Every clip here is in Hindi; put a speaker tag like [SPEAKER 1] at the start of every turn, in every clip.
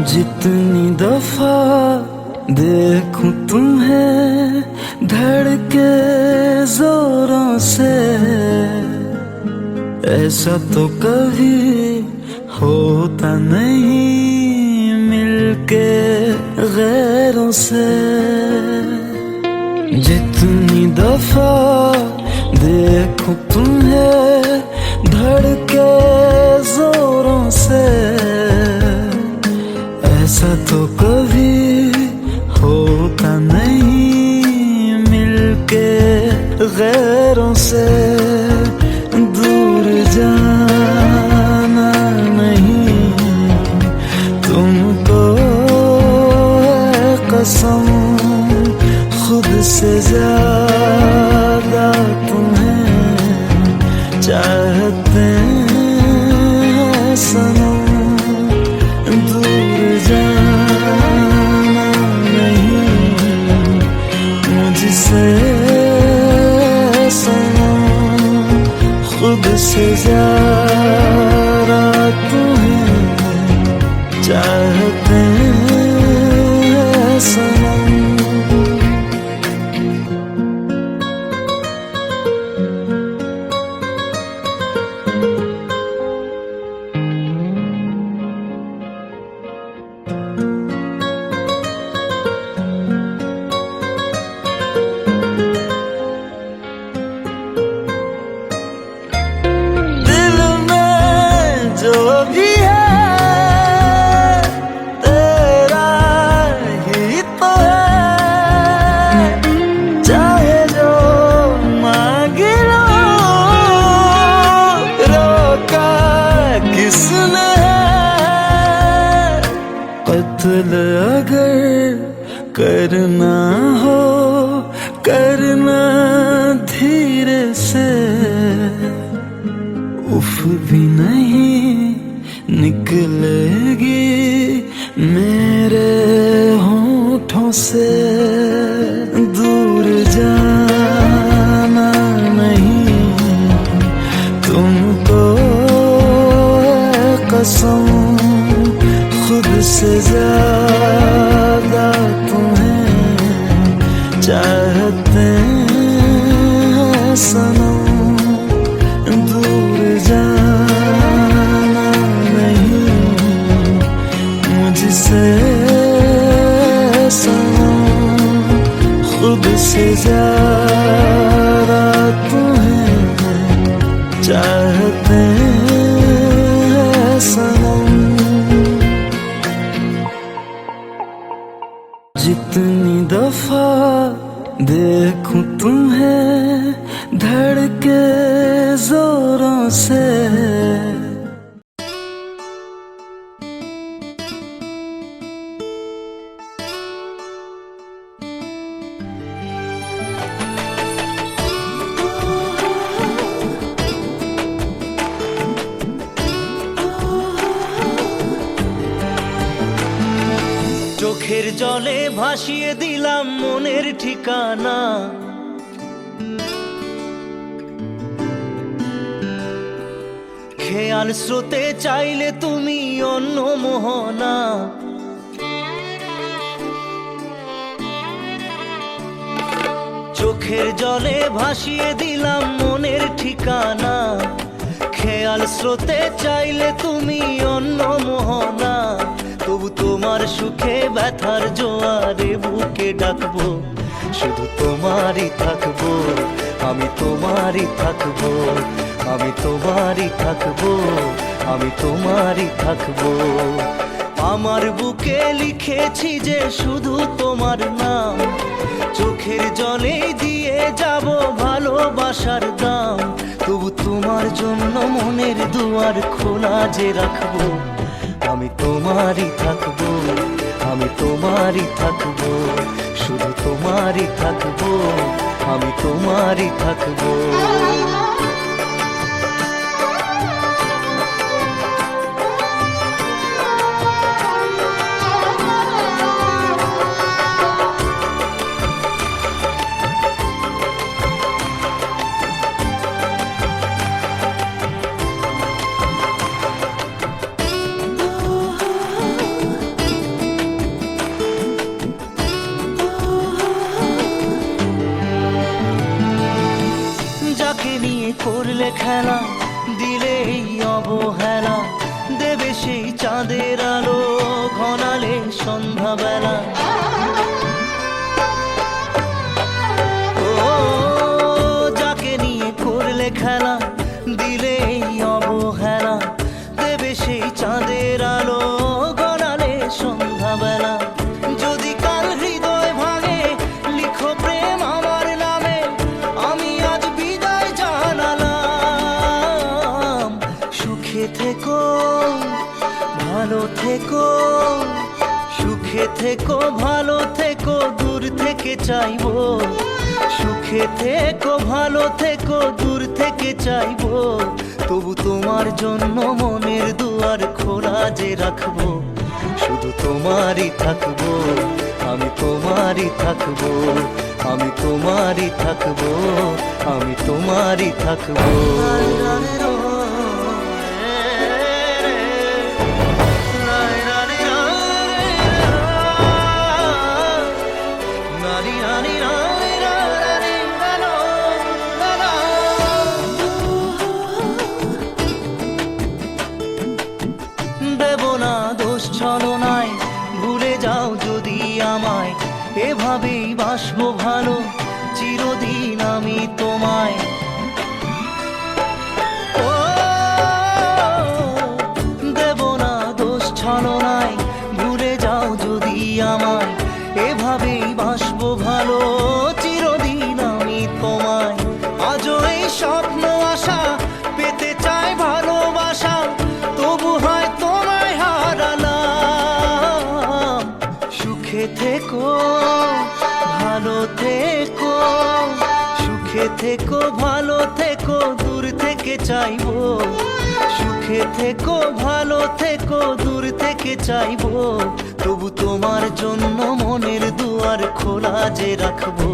[SPEAKER 1] जितनी दफा देखूं तुम्हें धड़के जोरों से, ऐसा तो कभी होता नहीं मिलके गैरों से। जितनी दफा देखूं तुम्हें धड़के जोरों से, ऐसा तो कभी होता नहीं मिलके गैरों से। दूर जाना नहीं तुमको है कसम, खुद से ज्यादा तुम्हें चाहते हैं सनम। खुद से ज़्यादा तुम्हें चाहते हैं सनम। जो भी है तेरा ही तो है, चाहे जो मांग लो, रोका किसने है। कत्ल अगर करना हो करना धीरे से, उफ भी नहीं निकलेगी मेरे होठों से। दूर जाना नहीं तुमको है कसम, खुद से ज्यादा तुम्हें चाहते हैं सनम। जाना नहीं मुझसे सनम, खुद से ज्यादा तुम्हें चाहते हैं सनम। जितनी दफा देखूं तुम्हें धड़के जोरों से,
[SPEAKER 2] চোখের জলে ভাসিয়ে দিলাম মনের ঠিকানা। খেয়াল স্রোতে চাইলে তুমি অন্য মোহনা। চোখের জলে ভাসিয়ে দিলাম মনের ঠিকানা। খেয়াল স্রোতে চাইলে তুমি অন্য মোহনা। তবু তোমার সুখে ব্যথার জোয়ারে বুকে ডাকবো, শুধু তোমারই থাকবো, আমি তোমারই থাকবো, আমি তোমারই থাকবো, আমি তোমারই থাকবো। আমার বুকে লিখেছি যে শুধু তোমার নাম, চোখের জলে দিয়ে যাব ভালোবাসার দাম। তবু তোমার জন্য মনের দুয়ার খোলা যে রাখবো, আমি তোমারই থাকবো, আমি তোমারই থাকবো, শুধু তোমারই থাকবো, আমি তোমারই থাকবো। খেলা, দিলে এই অবহেলা, দেবে সেই চাঁদের আলো ঘনালে সন্ধ্যাবেলা। ও যাকে নিয়ে করলে খেলা, দিলে এই অবহেলা, দেবে সেই চাঁদের আলো ঘনালে সন্ধ্যাবেলা। যদি কাল হৃদয় ভাঙে, লিখো প্রেম আমার নামে, আমি আজ বিদায় জানালাম। সুখে থেকো, ভালো থেকো, সুখে থেকো, ভালো থেকো, দূর থেকে চাইবো। সুখে থেকো, ভালো থেকো, দূর থেকে চাইবো। তবু তোমার জন্য মনের দুয়ার খোলা যে রাখবো। শুধু তোমারই থাকবো, আমি তোমারই থাকবো, আমি তোমারই থাকবো, আমি তোমারই থাকবো। দেব না দোষ ছলনায়, ভুলে যাও যদি আমায়, এভাবেই বাসবো ভালো চিরদিন আমি তোমায়। ও দেব না দোষ ছলনায়, ভুলে যাও যদি আমায়, এভাবেই বাসবো ভালো চিরদিন আমি তোমায়। আজও এই স্বপ্ন আশা, পেতে চাই ভালোবাসা, তবু হয় তোমায় হারালাম। সুখে থেকো, ভালো থেকো, সুখে থেকো, ভালো থেকো, দূর থেকে চাইবো। সুখে থেকো, ভালো থেকো, দূর থেকে চাইবো। তবু তোমার জন্য মনের দুয়ার খোলা যে রাখবো।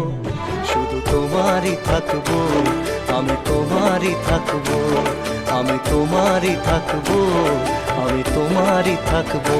[SPEAKER 2] শুধু তোমারই থাকবো, আমি তোমারই থাকবো, আমি তোমারই থাকবো, আমি তোমারই থাকবো।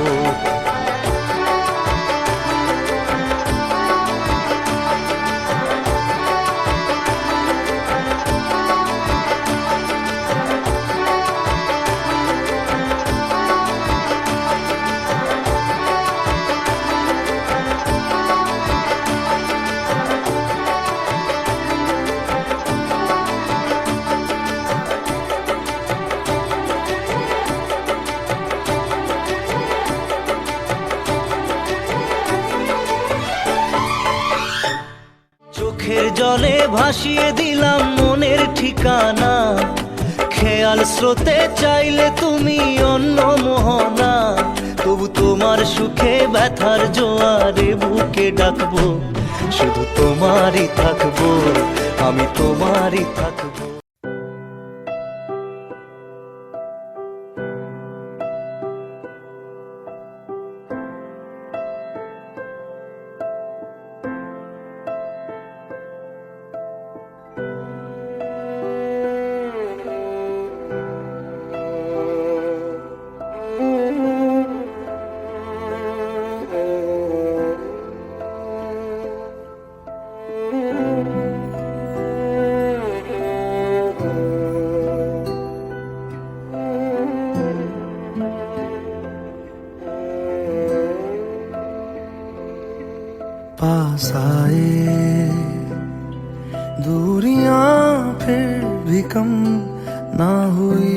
[SPEAKER 2] চোখের জলে ভাসিয়ে দিলাম মনের ঠিকানা, খেয়াল স্রোতে চাইলে তুমি অন্য মোহনা। তবু তোমার সুখে ব্যথার জোয়ারে বুকে ডাকবো। শুধু তোমারই থাকবো, আমি তোমারই থাকবো।
[SPEAKER 1] पास आए दूरियां फिर भी कम ना हुई,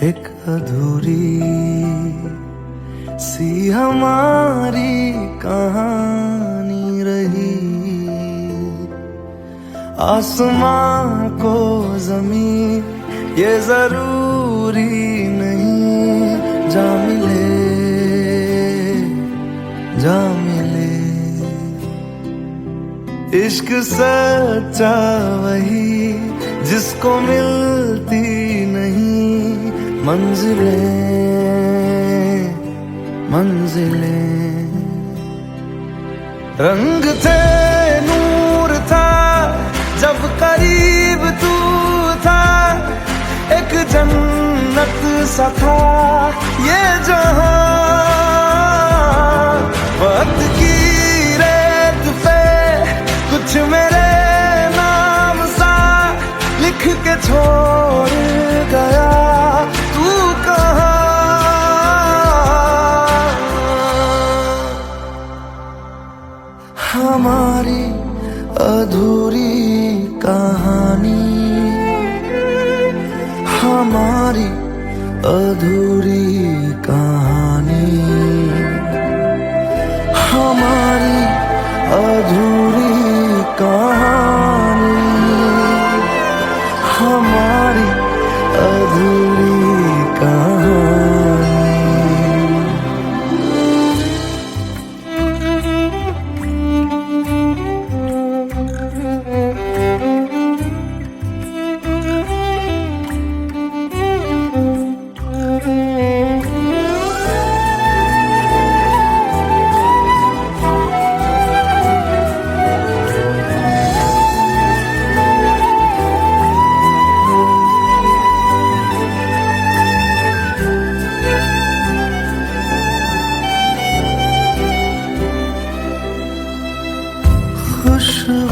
[SPEAKER 1] एक अधूरी सी हमारी कहानी रही। आसमां को जमीन ये जरूरी नहीं, जा मिले जा मिले। इश्क सच्चा वही जिसको मिलती नहीं मंजिलें मंजिलें। रंग थे नूर था जब करीब तू था, एक जन्नत सा था ये जहां। वक्त की रेत पे कुछ मेरे नाम सा छोड़ गया तू कहाँ। हमारी अधूरी कहानी, हमारी अधूरी कहानी, हमारी अधूरी कहानी, हमारी अधूरी कहानी।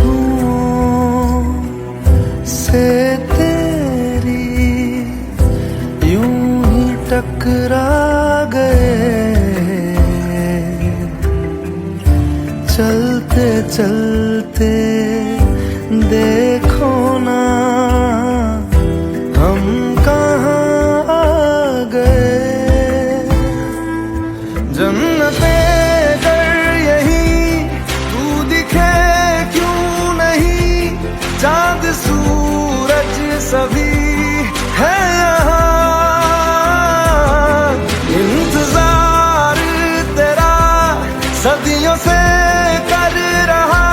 [SPEAKER 1] खुशबुओं से तेरी यूं ही टकरा गए, चलते चलते देखो ना हम कहाँ आ गए। जन्नते चांद सूरज सभी है यहाँ, इंतजार तेरा सदियों से कर रहा,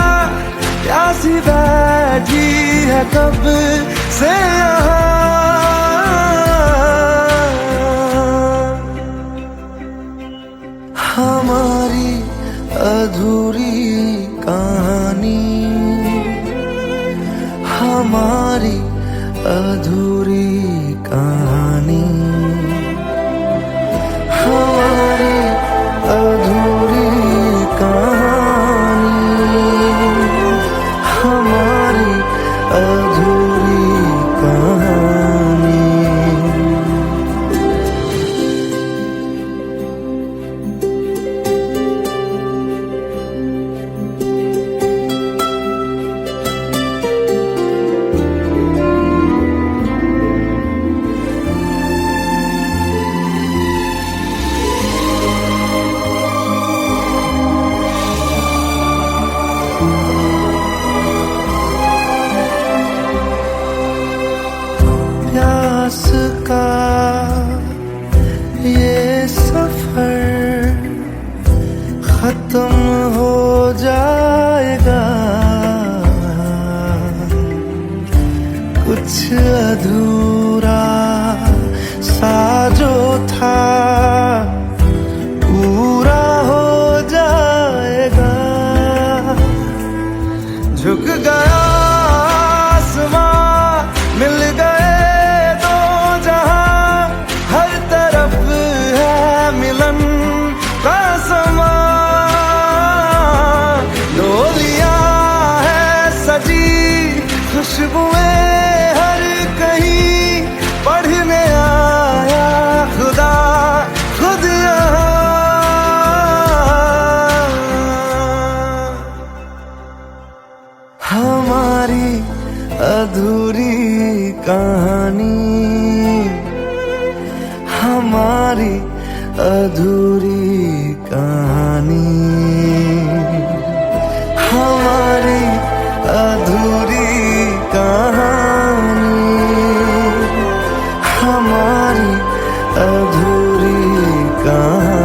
[SPEAKER 1] प्यासी बैठी है कब से यहाँ। हमारी अधूरी कहानी, हमारी अधूरी कहानी, हमारी अधूरी कहानी, हमारी अधूरी कहानी। प्यास का ये सफर खत्म हो जाएगा, कुछ अधूरा सा जो था पूरा हो जाएगा। झुक गया आसमां, मिल गए दो जहां, हर तरफ है मिलन का समा। डोलियां है सजी, खुशबुएं हर कहीं, पढ़ने आया खुदा खुद यहाँ। हमारी अधूरी कहानी, हमारी अधूरी कहानी, हमारी अधूरी कहानी, हमारी अधूरी कहानी।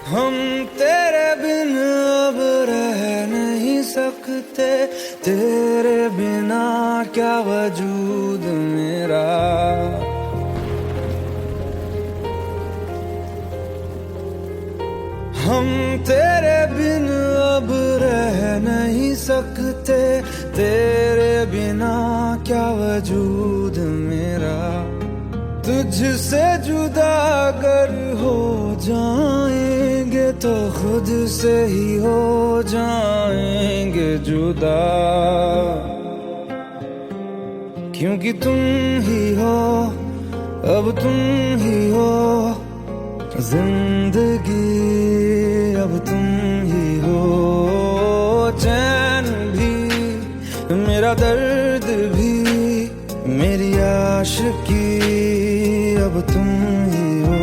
[SPEAKER 1] हम तेरे बिन अब रह नहीं सकते, तेरे बिना क्या वजूद मेरा। हम तेरे बिन अब रह नहीं सकते, तेरे बिना क्या वजूद मेरा। तुझसे जुदा अगर हो जाएंगे तो खुद से ही हो जाएंगे जुदा, क्योंकि तुम ही हो, अब तुम ही हो जिंदगी, अब तुम ही हो चैन भी, मेरा दर्द भी, मेरी आशिकी, अब तुम ही हो।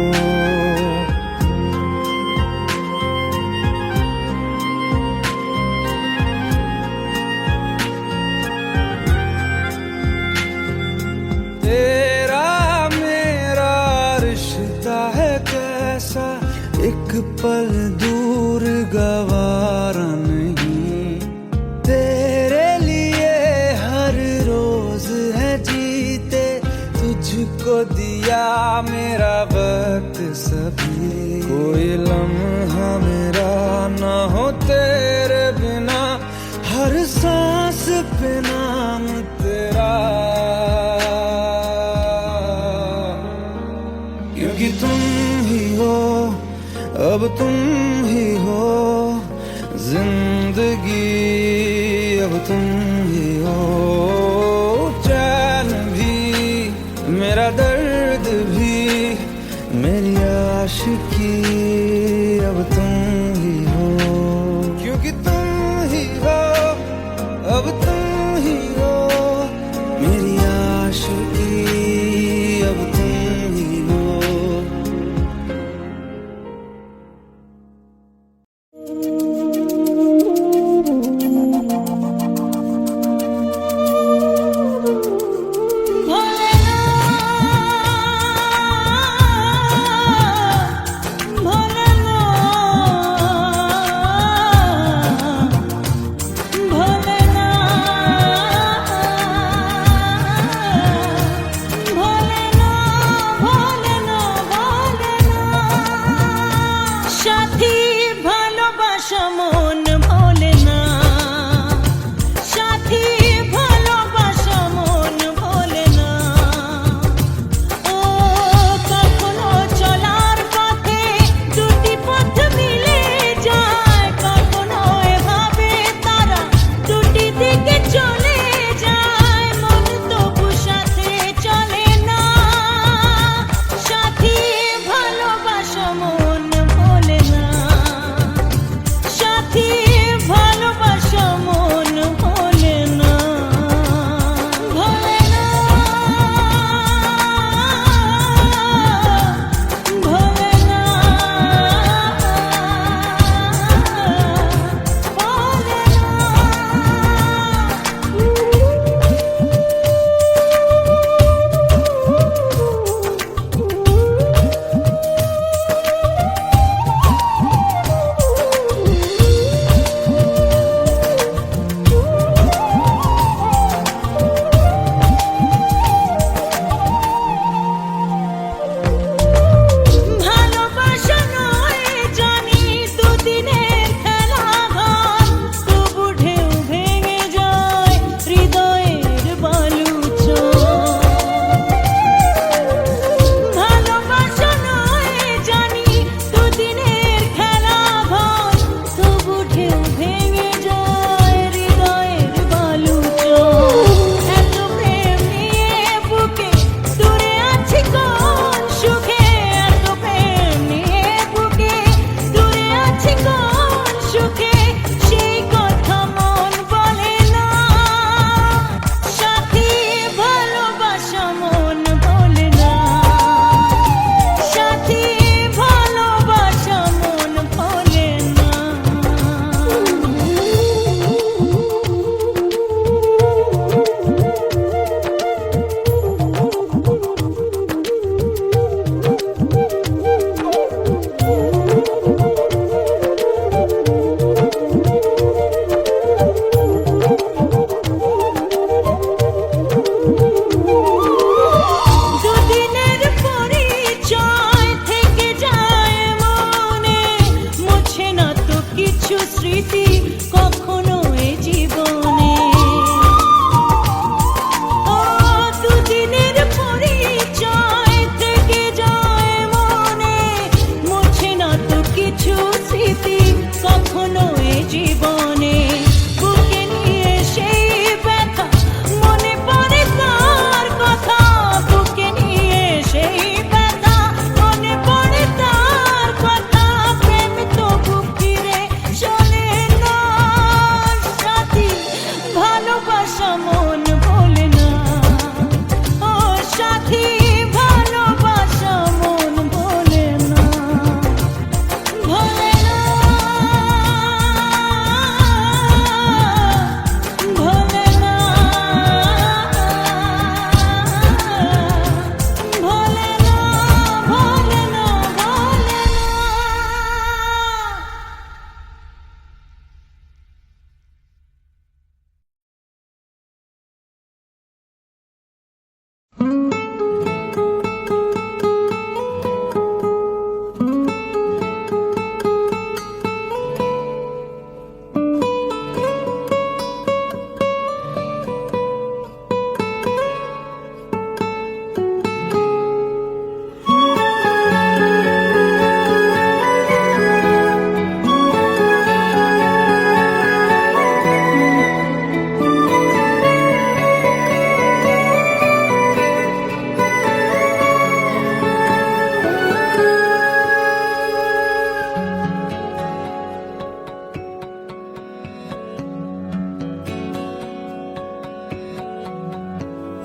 [SPEAKER 1] तेरा मेरा रिश्ता है कैसा, एक पल दूर गवारा नहीं। तेरे लिए हर रोज है जीते, तुझको दिया मेरा वक्त सभी। कोई लम्हा मेरा ना हो तेरे बिना, हर सांस पे नाम तेरा, क्योंकि तुम ही हो, अब तुम ही हो जिंदगी, अब तुम ही हो चैन भी, मेरा दर्द भी, मेरी आशिकी, अब तुम ही हो, क्योंकि तुम ही हो, अब तुम ही हो मेरी आशिकी, अब तुम ही हो।
[SPEAKER 3] भोलेनाथ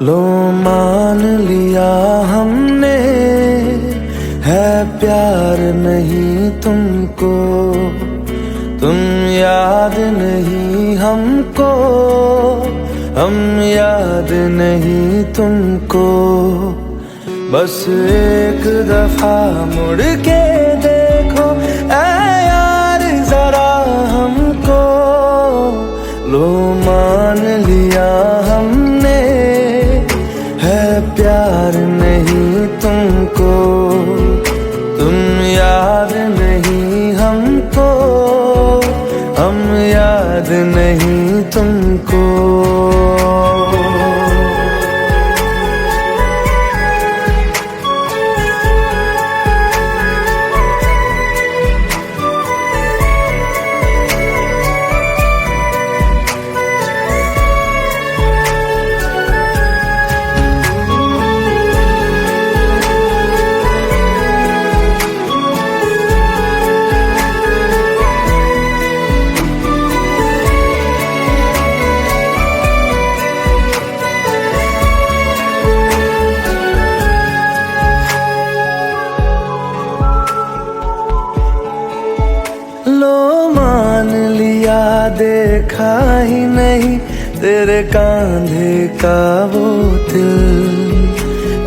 [SPEAKER 1] लो मान लिया हमने, है प्यार नहीं तुमको, तुम याद नहीं हमको, हम याद नहीं तुमको। बस एक दफा मुड़ के देखो ऐ यार जरा हमको, लो मान लिया हमने, है प्यार नहीं तुमको, तुम याद नहीं हमको, हम याद नहीं तुमको। लो मान लिया देखा ही नहीं तेरे कांधे का वो दिल,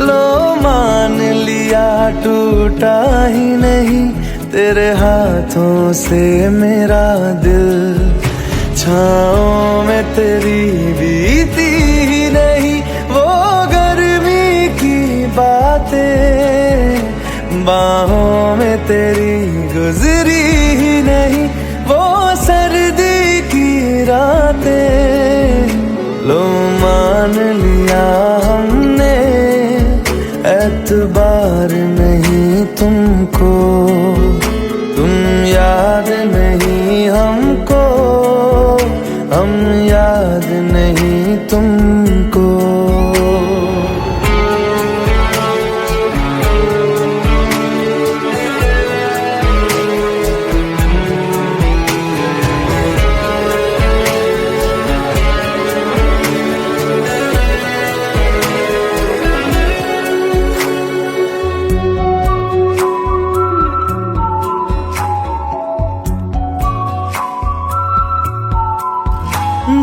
[SPEAKER 1] लो मान लिया टूटा ही नहीं तेरे हाथों से मेरा दिल। छाँव में तेरी बीती ही नहीं वो गर्मी की बातें, बाहों में तेरी गुजरी ही नहीं वो सर्दी की रातें। लो मान लिया हमने, एतबार नहीं तुमको, तुम याद नहीं हमको, हम याद नहीं तुमको।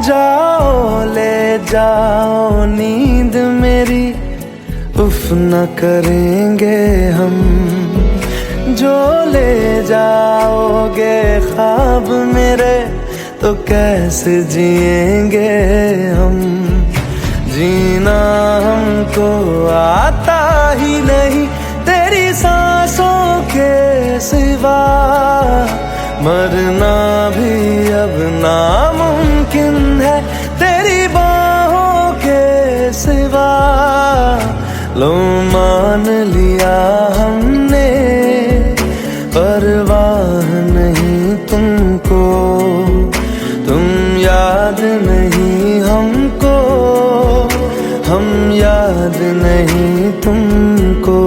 [SPEAKER 1] जाओ ले जाओ नींद मेरी, उफ न करेंगे हम, जो ले जाओगे ख्वाब मेरे तो कैसे जिएंगे हम। जीना हमको आता ही नहीं तेरी सांसों के सिवा, मरना भी अब नामुमकिन है तेरी बाहों के सिवा। लो मान लिया हमने, परवाह नहीं तुमको, तुम याद नहीं हमको, हम याद नहीं तुमको।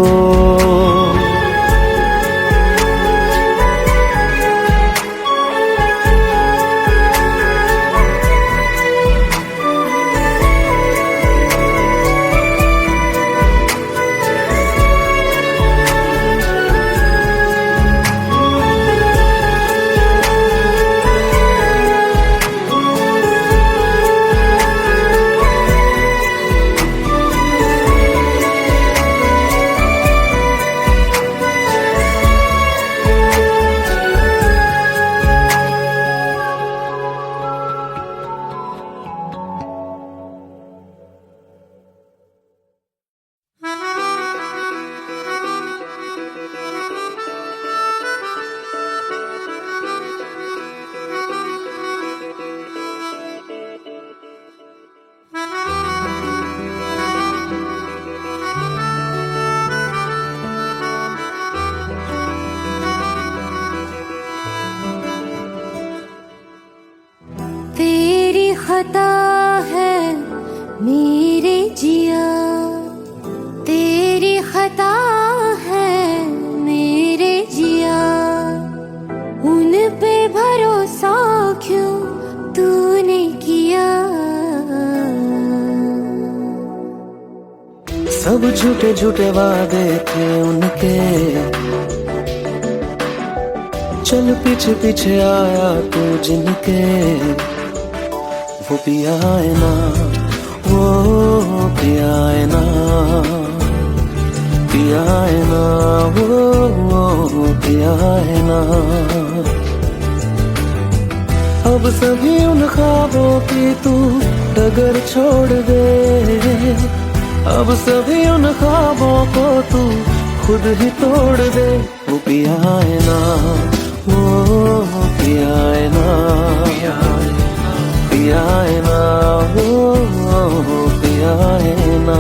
[SPEAKER 3] खता है मेरे जिया, तेरी खता है मेरे जिया, उन पे भरोसा क्यों तूने किया।
[SPEAKER 4] सब झूठे झूठे वादे थे उनके, चल पीछे पीछे आया तू जिनके, वो पिया है ना, वो पिया है ना, पिया है ना, वो पिया है ना। अब सभी उन ख्वाबों की तू डगर छोड़ दे, अब सभी उन ख्वाबों को तू खुद ही तोड़ दे। वो पिया है ना, वो पिया है ना, पिया है ना, वो पिया है ना।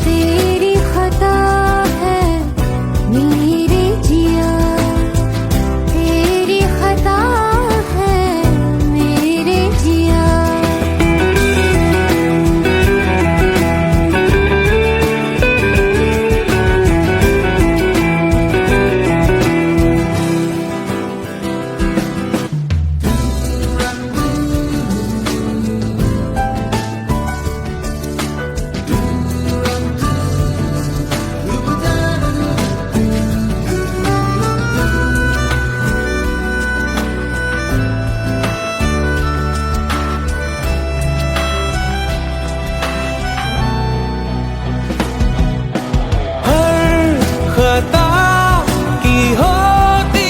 [SPEAKER 3] तेरी खता है मेरे जिया, तेरी खता है मेरे जिया।
[SPEAKER 4] खता की होती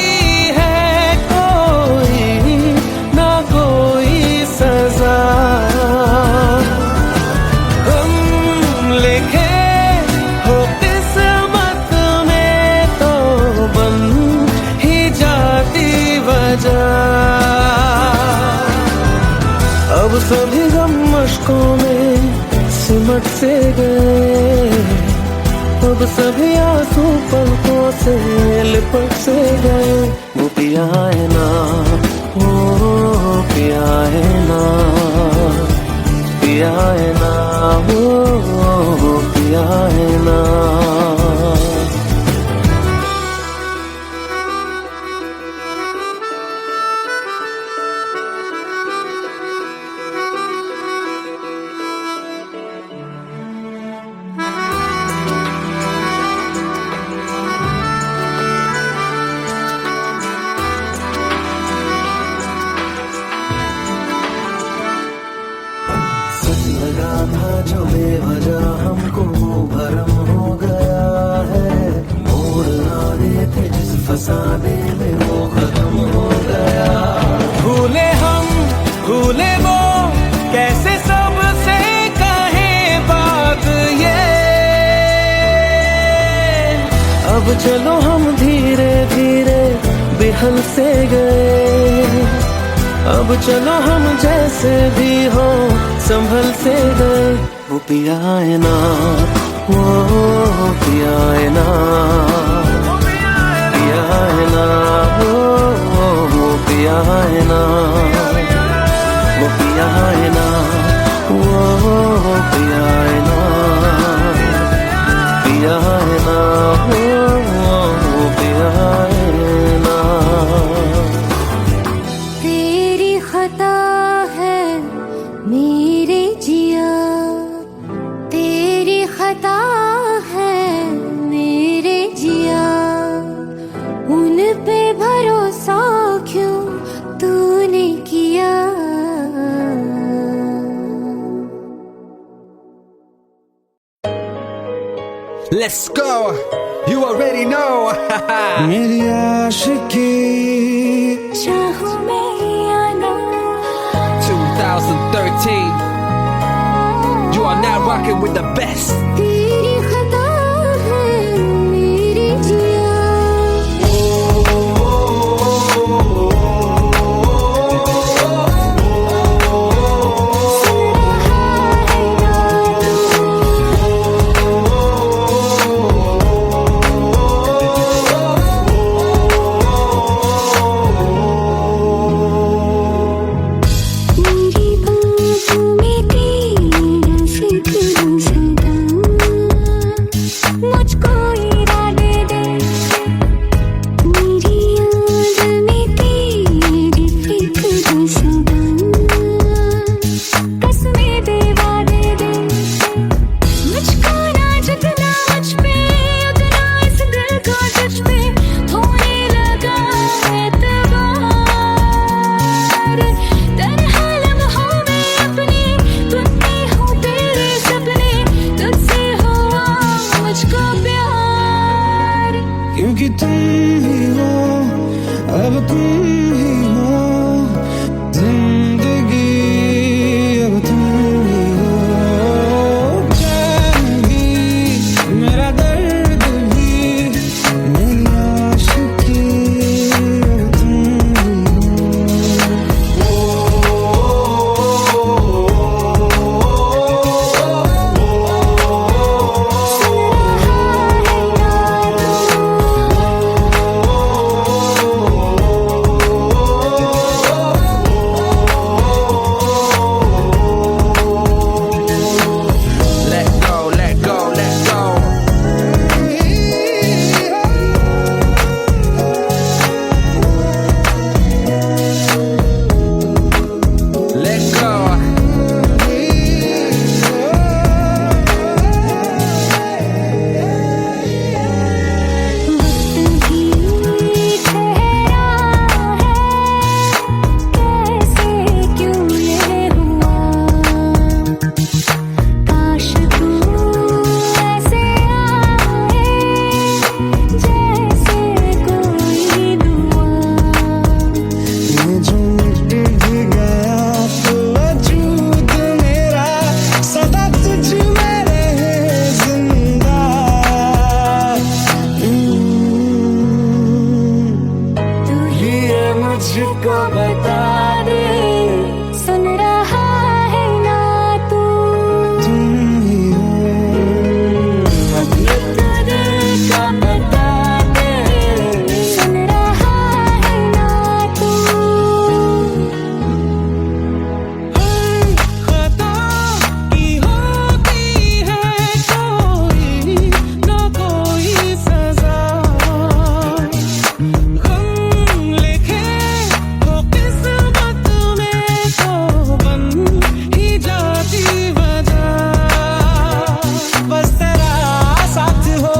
[SPEAKER 4] है कोई ना कोई सजा, हम लिखे हो किस्मत में तो बन ही जाती वजह। अब सभी गम मशकों में सिमट से गए, अब सभी आंसू पलकों से लिपट से गए। वो पिया है ना, वो पिया है ना, पिया है ना, वो पिया है ना। लगा था जो बेवजह हमको वो भरम हो गया है, मोड़ आने थे जिस फसाने में वो खत्म हो गया। भूले हम भूले वो कैसे सबसे कहे बात ये, अब चलो हम धीरे धीरे बिहल से गए, अब चलो हम जैसे भी हो संभल से गए। वो पिया है ना, वो पिया है ना, पिया है ना, वो पिया है ना, वो पिया है ना, वो पिया है ना, पिया है ना, वो पिया है ना।
[SPEAKER 3] तेरी खता है मेरे जिया, तेरी खता है मेरे जिया। उन पे भरोसा क्यों तूने किया।
[SPEAKER 5] Let's go, you already know.
[SPEAKER 1] मेरी आशिकी
[SPEAKER 3] चाहूं मैं या ना,
[SPEAKER 5] 2013, you are now rocking with the best.
[SPEAKER 3] तेरी खता है मेरे जिया। मेरी बाहों में तेरा फिक्र सदा
[SPEAKER 1] क्योंकि तुम ही हो, अब तुम ही हो जिंदगी, अब तुम ही हो। चैन भी, मेरा दर्द भी, मेरी आशिकी, अब तुम ही
[SPEAKER 5] Let go, let go, let go. Let go.
[SPEAKER 3] वक्त ही ठहरा है, कैसे क्यों ये हुआ। काश तू ऐसे आए, जैसे कोई दुआ।
[SPEAKER 1] ये जो मिट भी गया तो वजूद मेरा सदा तुझ में रहे जिंदा।
[SPEAKER 3] तू ही
[SPEAKER 1] ये मुझको बता दे,
[SPEAKER 3] सुन रहा है ना तू।
[SPEAKER 1] तुम ही हो,
[SPEAKER 3] ये तो दिल का बता दे, सुन रहा है ना तू।
[SPEAKER 1] खता की होती है कोई न कोई सजा। गम लिखे हो किस्मत में तो बन ही जाती वजह। बस तेरा साथ हो,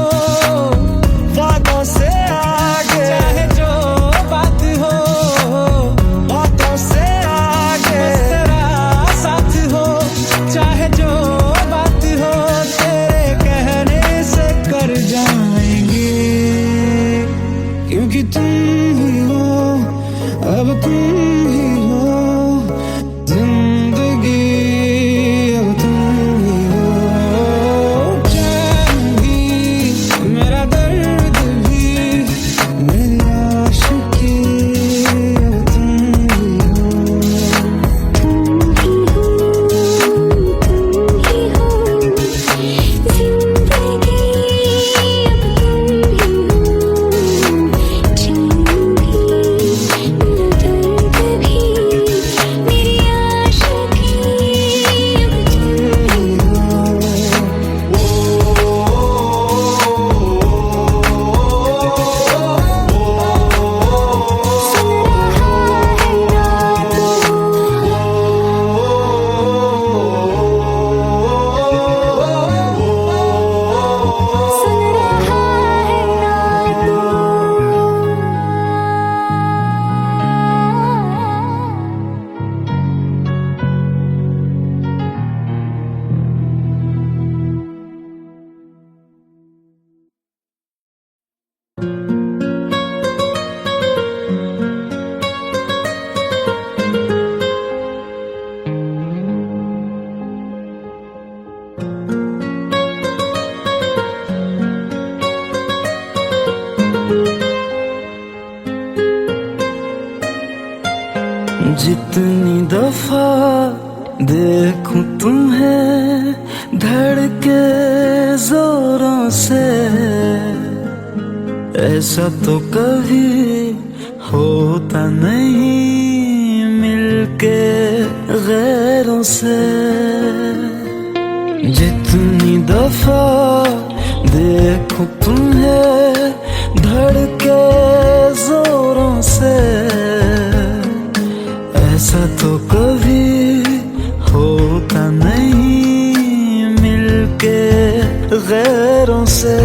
[SPEAKER 1] वादों से आगे, चाहे जो बात हो, बातों से आगे। बस तेरा साथ हो, चाहे जो बात हो, तेरे कहने से कर जाएंगे, क्योंकि तुम ही हो, अब तुम ही हो जिंदगी, अब तुम ही हो। चैन भी, मेरा दर्द भी, मेरी आशिकी, अब तुम ही हो।
[SPEAKER 3] तुम ही हो, जिंदगी अब तुम ही हो। चैन भी, मेरा दर्द भी, मेरी आशिकी, अब तुम ही हो। सुन रहा है ना तू। सुन रहा है ना तू।
[SPEAKER 1] जितनी दफा देखूं तुम्हें धड़के जोरों से, ऐसा तो कभी होता नहीं मिलके गैरों से। जितनी दफा देखूं तुम्हें धड़के जोरों से, ऐसा तो कभी होता नहीं मिलके गैरों से।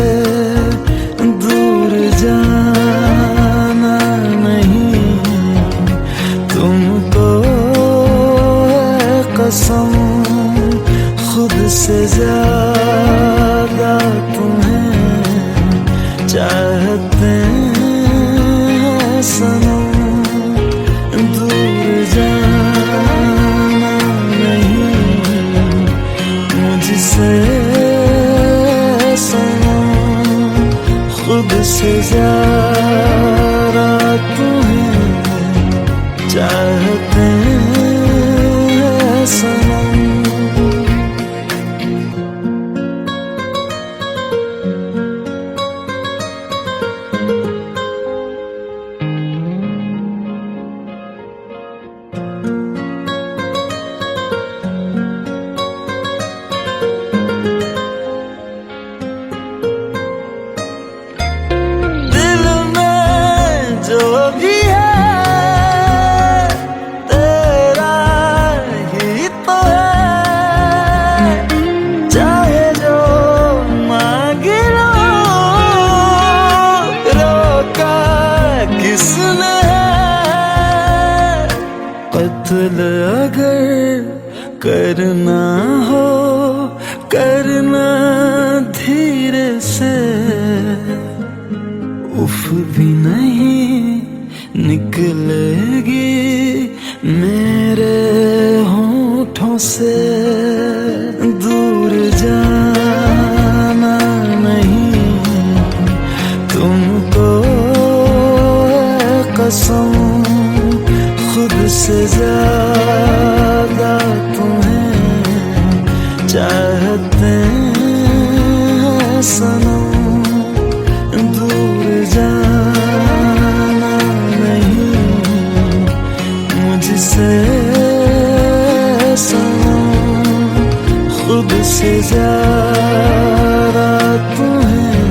[SPEAKER 1] दूर जाना नहीं तुमको है कसम, खुद से ज्यादा तुम्हें चाहते
[SPEAKER 4] से ज्यादा तुम्हें चाहते हैं सनम। जो भी है तेरा ही तो है, चाहे जो मांग लो, रोका किसने है। कत्ल अगर करना हो करना धीरे से, उफ भी नहीं निकलेगी मेरे होठों से। दूर जाना नहीं तुमको है कसम, खुद से ज्यादा तुम्हें चाहते हैं सनम। दूर जाना नहीं मुझसे सनम, खुद से ज्यादा तुम्हें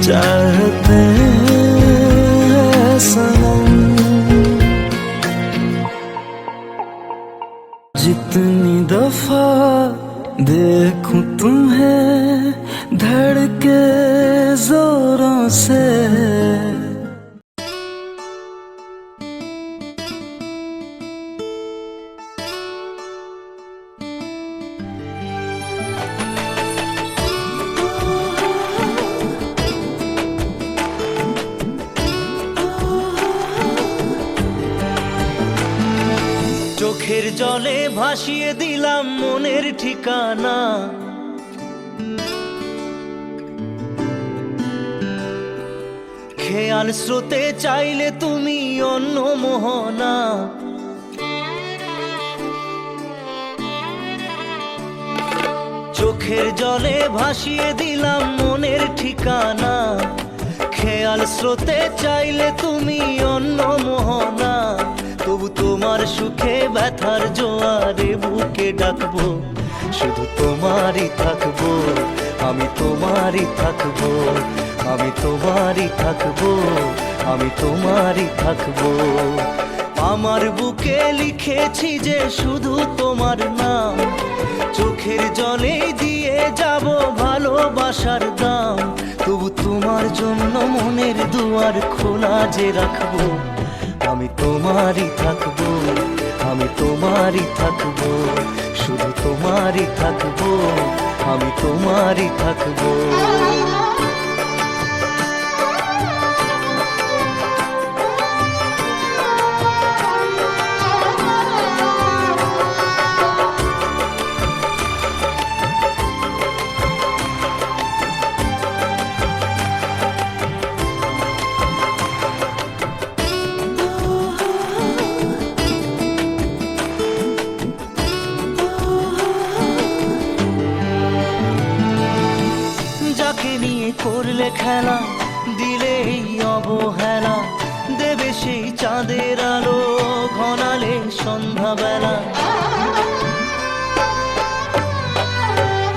[SPEAKER 4] चाहते हैं सनम। जितनी दफा देखूं तुम्हें धड़के जोरों से,
[SPEAKER 2] চোখের জলে ভাসিয়ে দিলাম মনের ঠিকানা, খেয়াল স্রোতে চাইলে তুমি অন্য মোহনা। চোখের জলে ভাসিয়ে দিলাম মনের ঠিকানা, খেয়াল স্রোতে চাইলে তুমি অন্য মোহনা। তবু তোমার সুখে ব্যথার জোয়ারে বুকে ডাকবো, শুধু তোমারই থাকবো, আমি তোমারই থাকবো, আমি তোমারই থাকবো, আমি তোমারই থাকবো। আমার বুকে লিখেছি যে শুধু তোমার নাম, চোখের জলে দিয়ে যাব ভালোবাসার দাম। তবু তোমার জন্য মনের দুয়ার খোলা যে রাখবো, আমি তোমারই থাকবো, আমি তোমারই থাকবো, শুধু তোমারই থাকবো, আমি তোমারই থাকবো। করলে খেলা দিলে এই অবহেলা, দেবে সেই চাঁদের আলো ঘনালে সন্ধ্যাবেলা।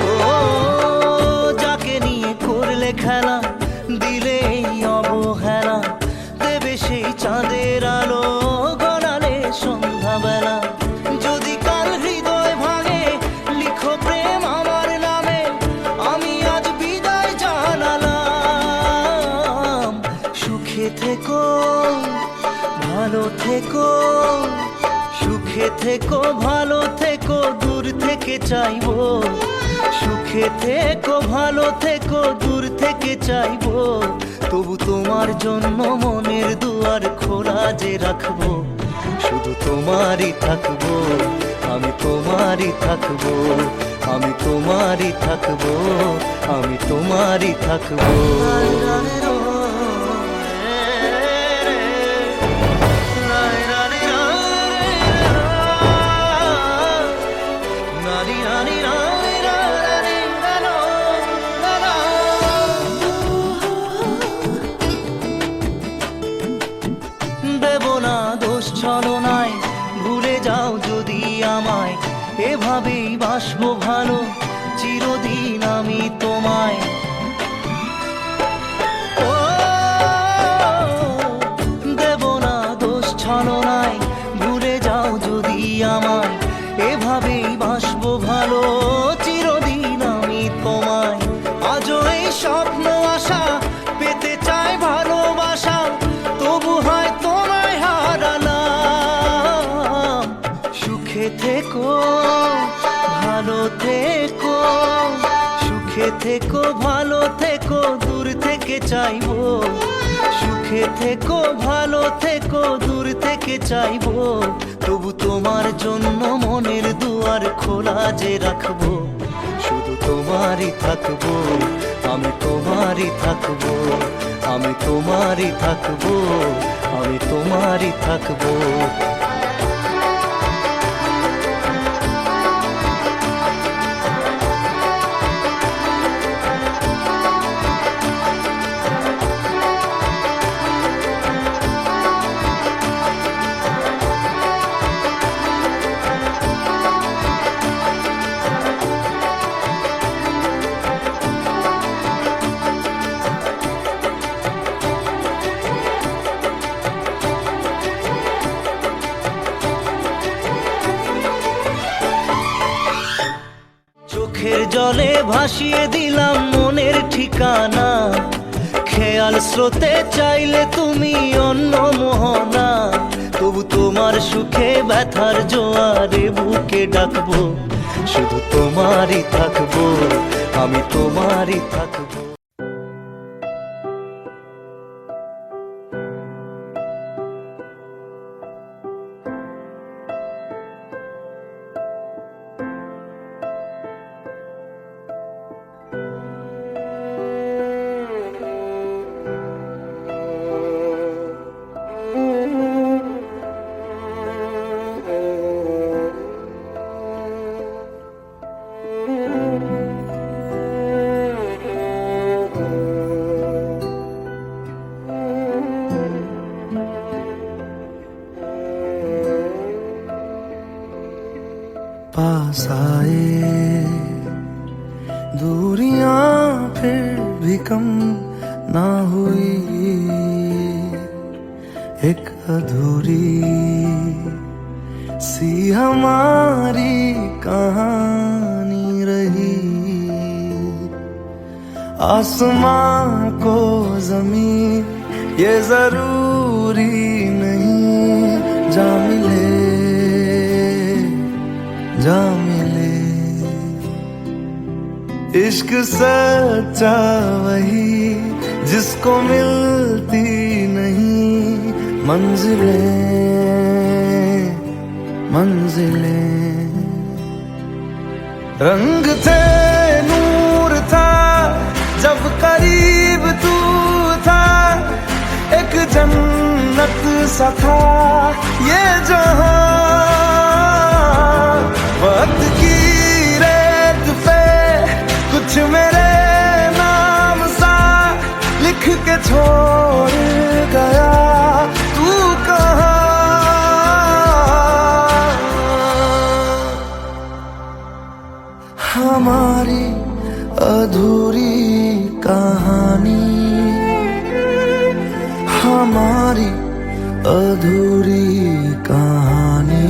[SPEAKER 2] ও যাকে নিয়ে করলে খেলা দিলে এই অবহেলা, দেবে সেই চাঁদের আলো ঘনালে সন্ধ্যাবেলা। যদি কাল হৃদয় ভাঙে লিখো প্রেম আমার নামে, আমি আজ বিদায় জানালাম। সুখে থেকো ভালো থেকো, সুখে থেকো ভালো থেকো, দূর থেকে চাইবো। সুখে থেকো ভালো থেকো, দূর থেকে চাইবো। তবু তোমার জন্য মনের দুয়ার খোলা যে রাখবো, শুধু শুধু তোমারই থাকবো, আমি তোমারই থাকবো, আমি তোমারই থাকবো, আমি তোমারই থাকবো। দেব না দোষ ছলনায়, ভুলে যাও যদি আমায়, এভাবেই বাসবো ভালো চিরদিন আমি তোমায়। ও দেব না দোষ ছলনায়, ভুলে যাও যদি আমায়, এভাবেই বাসবো ভালো চিরদিন আমি তোমায়। আজও এই স্বপ্ন আশা পেতে চাই ভালোবাসা, তবু হয় তোমায় হারালাম। সুখে থেকো ভালো থেকো, সুখে থেকো ভালো থেকো, দূর থেকে চাইবো। সুখে থেকো ভালো থেকো, দূর থেকে চাইবো, তবু তোমার জন্য মনের দুয়ার খোলা যে রাখবো। শুধু তোমারই থাকবো, আমি তোমারই থাকবো, আমি তোমারই থাকবো, আমি তোমারই থাকবো। চোখের জলে ভাসিয়ে দিলাম মনের ঠিকানা, খেয়াল স্রোতে চাইলে তুমি অন্য মোহনা, তবু তোমার সুখে ব্যথার জোয়ারে বুকে ডাকবো। শুধু তোমারই থাকবো, আমি তোমারই থাকবো।
[SPEAKER 4] पास आए दूरियां फिर भी कम ना हुई, एक अधूरी सी हमारी कहानी रही। आसमां को जमीन ये जरूरी नहीं, जा मिले जा मिले। इश्क सच्चा वही जिसको मिलती नहीं मंजिलें मंजिलें। रंग थे नूर था जब करीब तू था, एक जन्नत सा था ये जहां। वक्त की रेत पे कुछ मेरे नाम सा लिख के छोड़ गया, तू कहाँ। हमारी अधूरी कहानी, हमारी अधूरी कहानी।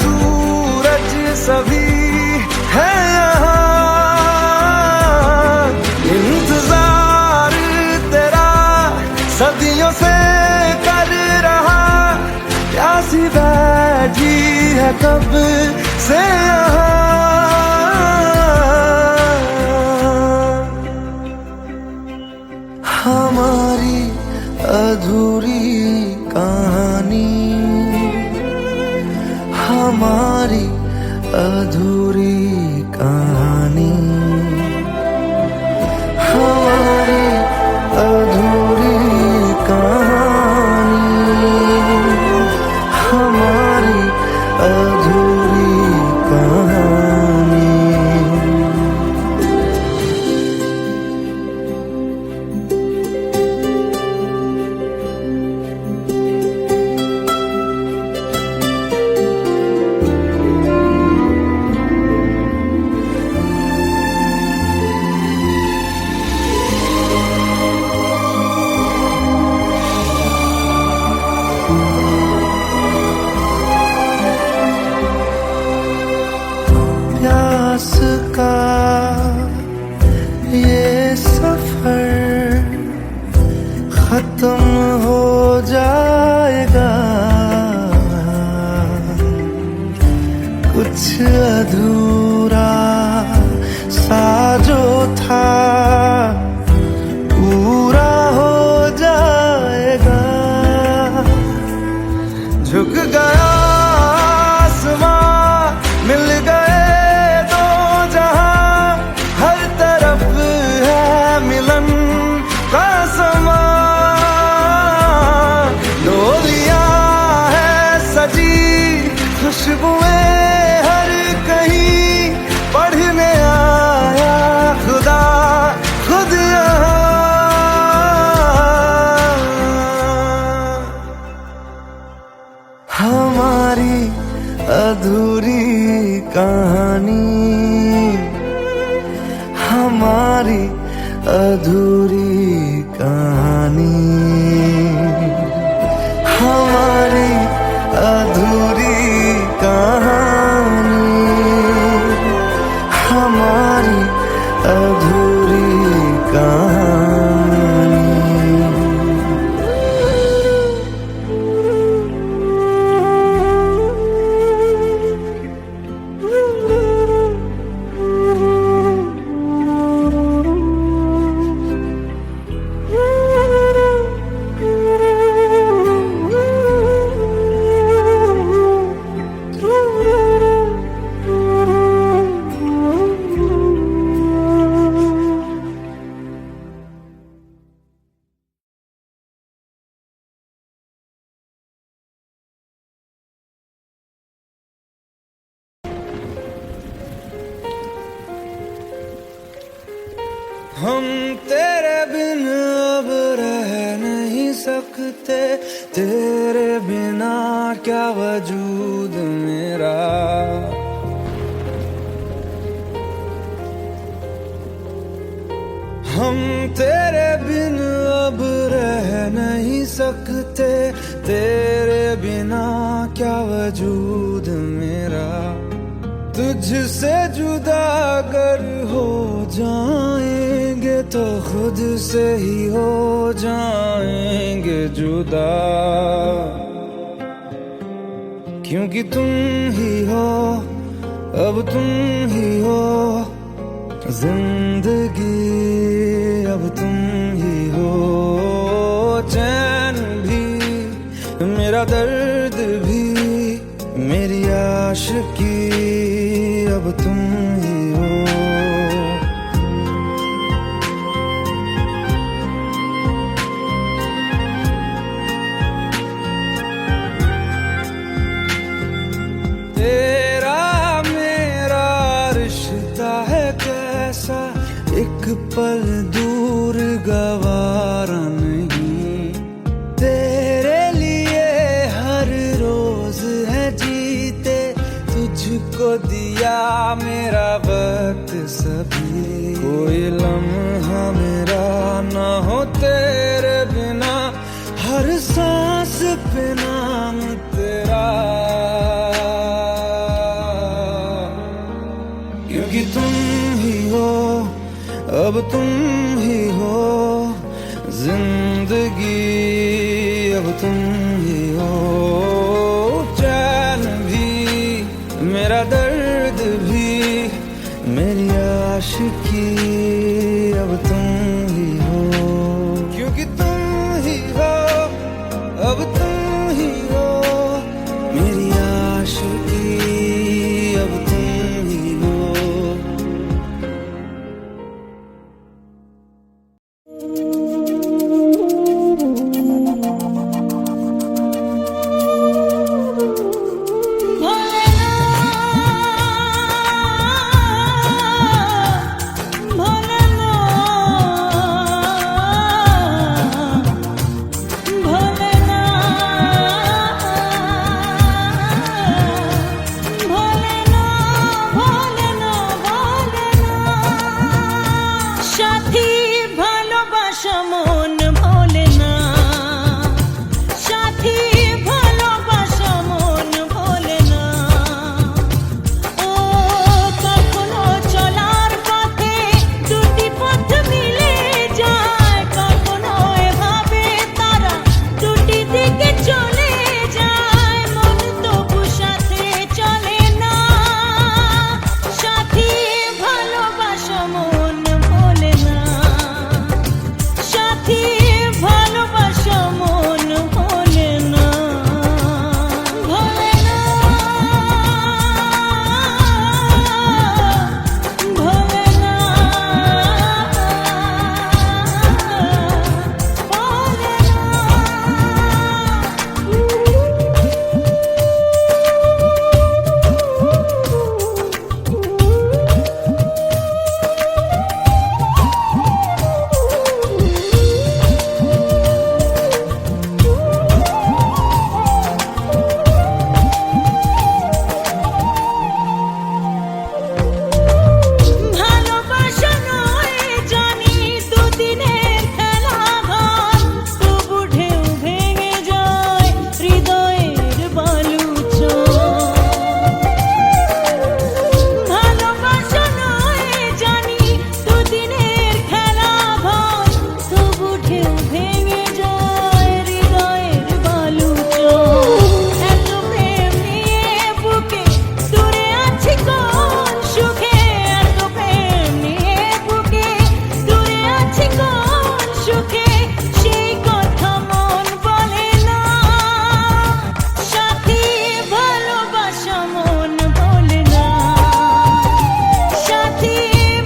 [SPEAKER 1] सूरज सभी है यहाँ। इंतजार तेरा सदियों से कर रहा, प्यासी बैठी है कब से यहाँ। हमारी अधूरी कहानी, हमारी अधूरी कहानी, हमारी अधूरी कहानी, हमारी अधूरी कहानी। प्यास का ये सफर खत्म हो जाएगा, कुछ अधूरा सा जो था पूरा हो जाएगा। झुक गया आसमां, मिल गए दो जहां, हर तरफ है मिलन का समा। डोलियां है सजी, खुशबुएं हर कहीं, पढ़ने आया खुदा खुद यहाँ। हमारी अधूरी कहानी, हमारी अधूरी कहानी, हमारी अधूरी कहानी, हमारी अधूरी कहानी। हम तेरे बिन अब रह नहीं सकते, तेरे बिना क्या वजूद मेरा। हम तेरे बिन अब रह नहीं सकते, तेरे बिना क्या वजूद मेरा। तुझसे जुदा अगर हो जाएंगे तो खुद से ही हो जाएंगे जुदा, क्योंकि तुम ही हो, अब तुम ही हो जिंदगी, अब तुम ही हो चैन भी, मेरा दर्द भी, मेरी आशिकी, अब तुम ही हो। तेरा मेरा रिश्ता है कैसा, एक पल दूर गवारा नहीं। तेरे लिए हर रोज है जीते, तुझको दिया मेरा वक्त सभी। कोई लम्हा मेरा ना हो तेरे बिना, हर सांस पे नाम तेरा। क्योंकि तुम ही हो, अब तुम ही हो जिंदगी, अब तुम ही हो चैन भी, मेरा दर्द भी, मेरी आशिकी, अब तुम ही हो। क्योंकि तुम ही हो, अब तुम ही हो मेरी आशिकी, अब तुम ही हो।
[SPEAKER 3] সাথী ভালোবাসা মন ভোলে না, সাথী ভালোবাসা মন ভোলে না। ও কখনো চলার পথে দুটি পথ মিলে যায়, কখনো এভাবে তারা দুটি দিকে চলে যায়, মন তবু সাথে চলে না। সাথী ভালোবাসা মন ভোলে না, সাথী ভালোবাসা মন ভোলে না, ভোলে না, ভোলে না, ভালোবাসা নয় জানি দুদিনের খেলা ঘর, তবু ঢেউ ভেঙে যায় হৃদয়ের বালুচর। ভালোবাসা নয় জানি দুদিনের খেলা ঘর, তবু ঢেউ ভেঙে যায় হৃদয়ের বালুচর। এত প্রেম নিয়ে বুকে দূরে আছি কোন সুখে, এত প্রেম নিয়ে বুকে দূরে আছি কোন সুখে, সেই কথা মন বলে না। সাথী ভালোবাসা মন বলে না, সাথী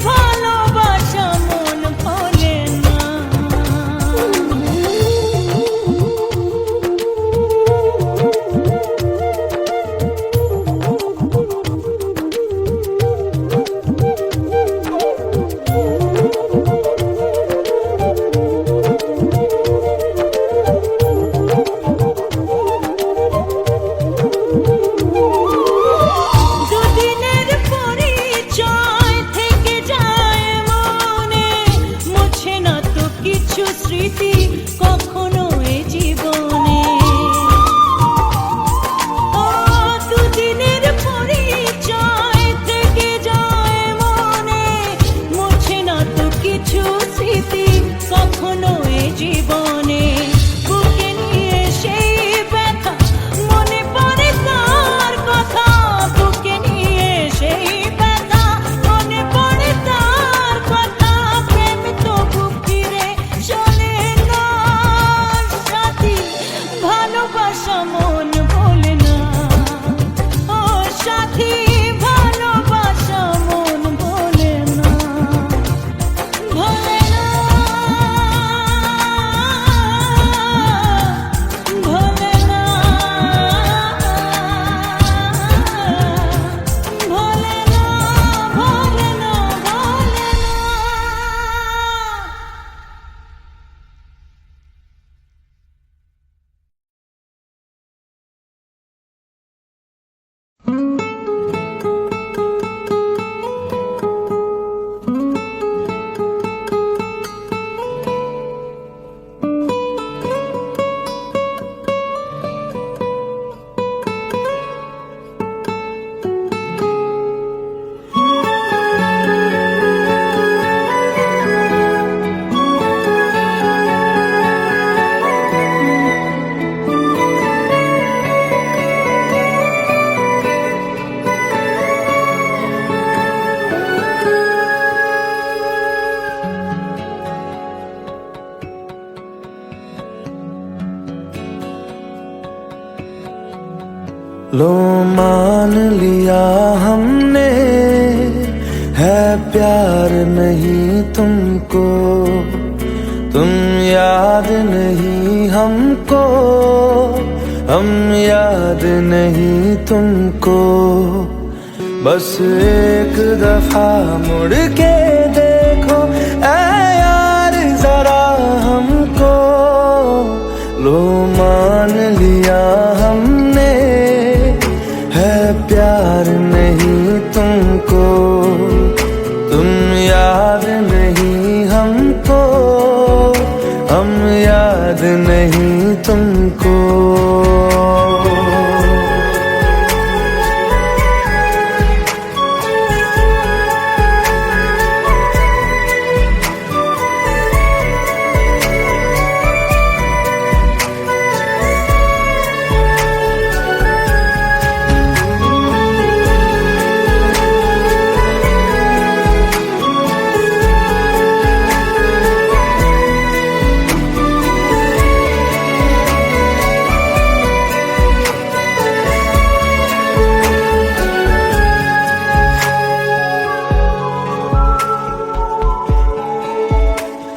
[SPEAKER 3] ভালোবাসা মন বলে না। দুদিনের পরিচয় থেকে যায় মনে, মুছে না তো কিছু স্মৃতি কখনো এ জীবনে। ও দুদিনের পরিচয় থেকে যায় মনে, মুছে না তো কিছু স্মৃতি কখনো এ জীবনে। বুকে নিয়ে সেই ব্যথা মনে পড়ে তার কথা, বুকে নিয়ে সেই ব্যথা মনে পড়ে তার কথা, প্রেম তবু ফিরে চলে না। সাথী ভালোবাসা মন ভোলে না, ও সাথী ভালোবাসা মন ভোলে না, ভোলে না, ভোলে না, ভোলে না, ভোলে না, ভোলে না।
[SPEAKER 1] लो मान लिया हमने, है प्यार नहीं तुमको, तुम याद नहीं हमको, हम याद नहीं तुमको। बस एक दफा मुड़ के देखो ऐ यार जरा हमको, लो मान लिया हमने, है प्यार नहीं तुमको, तुम याद नहीं हमको, हम याद नहीं तुमको।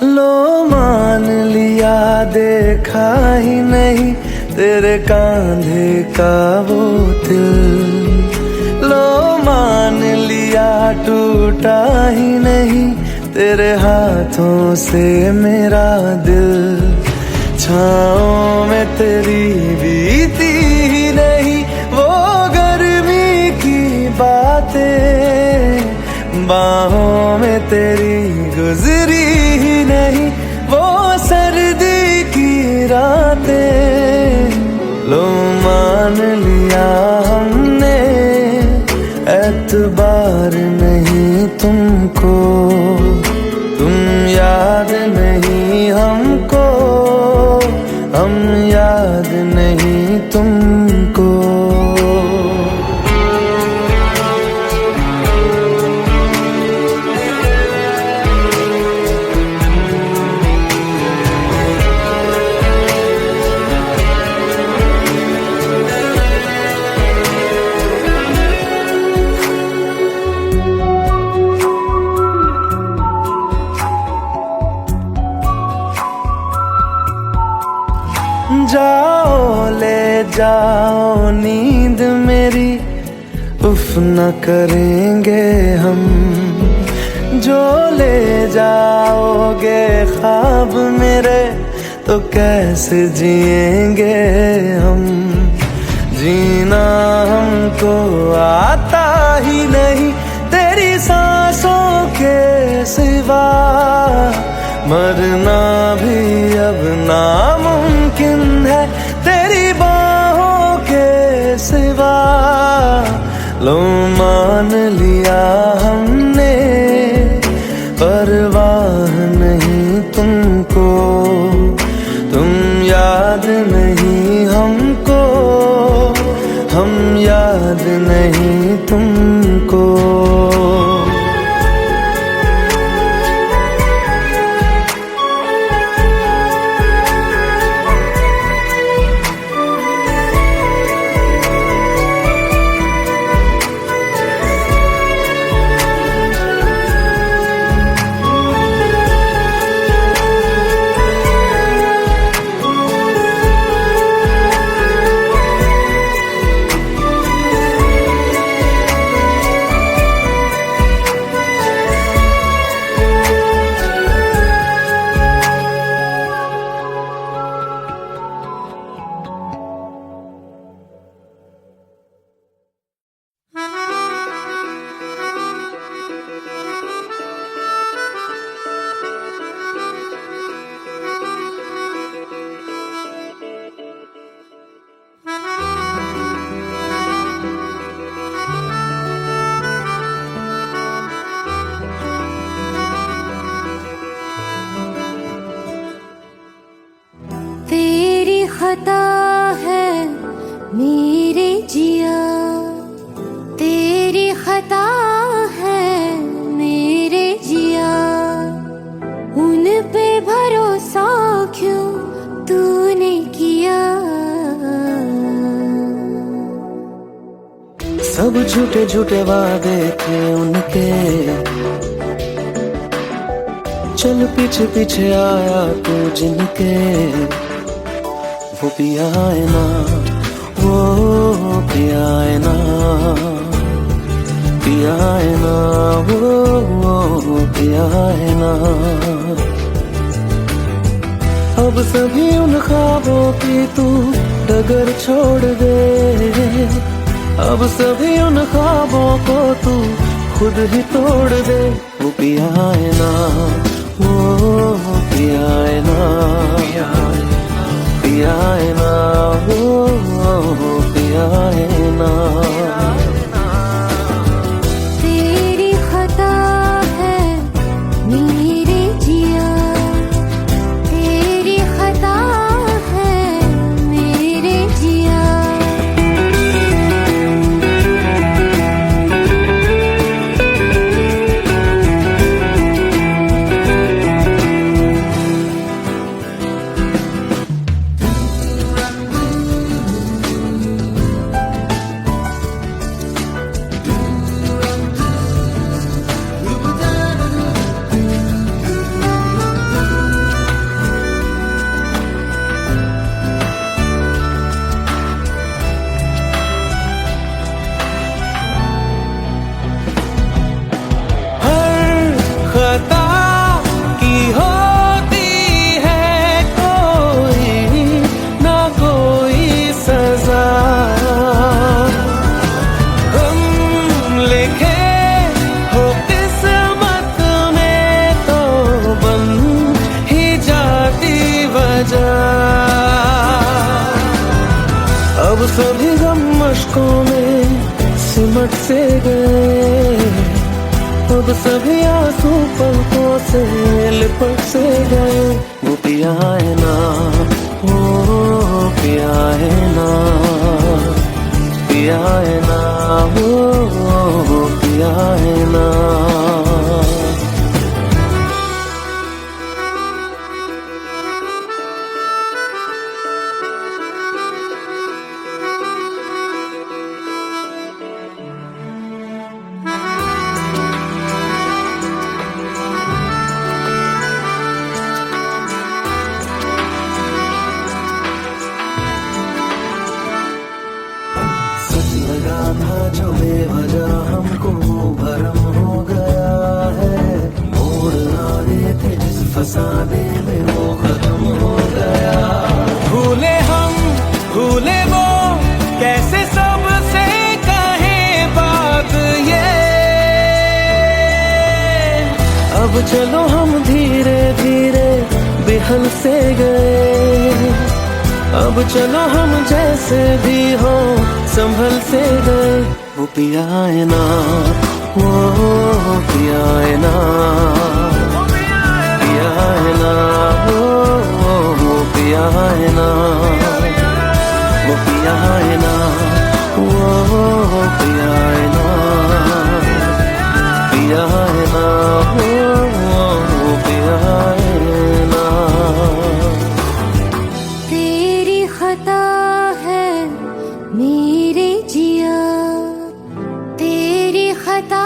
[SPEAKER 1] लो मान लिया देखा ही नहीं तेरे कांधे का वो दिल, लो मान लिया टूटा ही नहीं तेरे हाथों से मेरा दिल। छाँव में तेरी बीती ही नहीं वो गर्मी की बातें, बाहों में तेरी गुजरी ही नहीं वो सर्दी की रातें। लो मान लिया हमने, एतबार नहीं तुमको, तुम याद नहीं हमको, हम याद नहीं तुमको। जाओ ले जाओ नींद मेरी, उफ न करेंगे हम, जो ले जाओगे ख्वाब मेरे तो कैसे जिएंगे हम। जीना हमको आता ही नहीं तेरी सांसों के सिवा, मरना भी अब नामुमकिन है तेरी बाहों के सिवा। लो मान लिया हमने, परवाह नहीं तुमको, तुम याद नहीं हमको, हम याद नहीं तुमको।
[SPEAKER 3] खता है मेरे जिया, तेरी खता है मेरे जिया, उन पे भरोसा क्यों तूने किया।
[SPEAKER 4] अब झूठे झूठे वादे थे उनके, चल पीछे पीछे आया तू जिनके, वो पिया है ना, वो पिया है ना, पिया है ना, वो पिया है ना। अब सभी उन ख्वाबों की तू डगर छोड़ दे, अब सभी उन ख्वाबों को तू खुद ही तोड़ दे। वो पिया है ना, वो पिया है ना, पिया है ना, वो पिया है ना।
[SPEAKER 3] तेरी खता है मेरे जिया, तेरी खता है मेरे जिया।
[SPEAKER 4] खता की होती है कोई ना कोई सजा, हम लिखे हो किस्मत में तो बन ही जाती वजह। अब सभी गम मशकों में सिमट से गए, अब सभी आंसू पलकों से लिपट से गए। वो पिया है ना, वो पिया है ना, पिया है ना, वो पिया है ना। सच लगा था जो बेवजह हमको वो भरम हो गया है, मोड़ आने थे जिस फसाने में वो खत्म हो गया।
[SPEAKER 2] भूले हम भूले वो, कैसे सबसे कहे बात ये।
[SPEAKER 4] अब चलो हम धीरे धीरे बेहल से गए, अब चलो हम जैसे भी हो संभल से गए। वो पिया है ना, वो पिया है ना, पिया है ना, वो पिया है ना, वो पिया है ना, वो पिया है ना, पिया है ना, वो पिया है ना।
[SPEAKER 3] तेरी खता है मेरे जिया, तेरी खता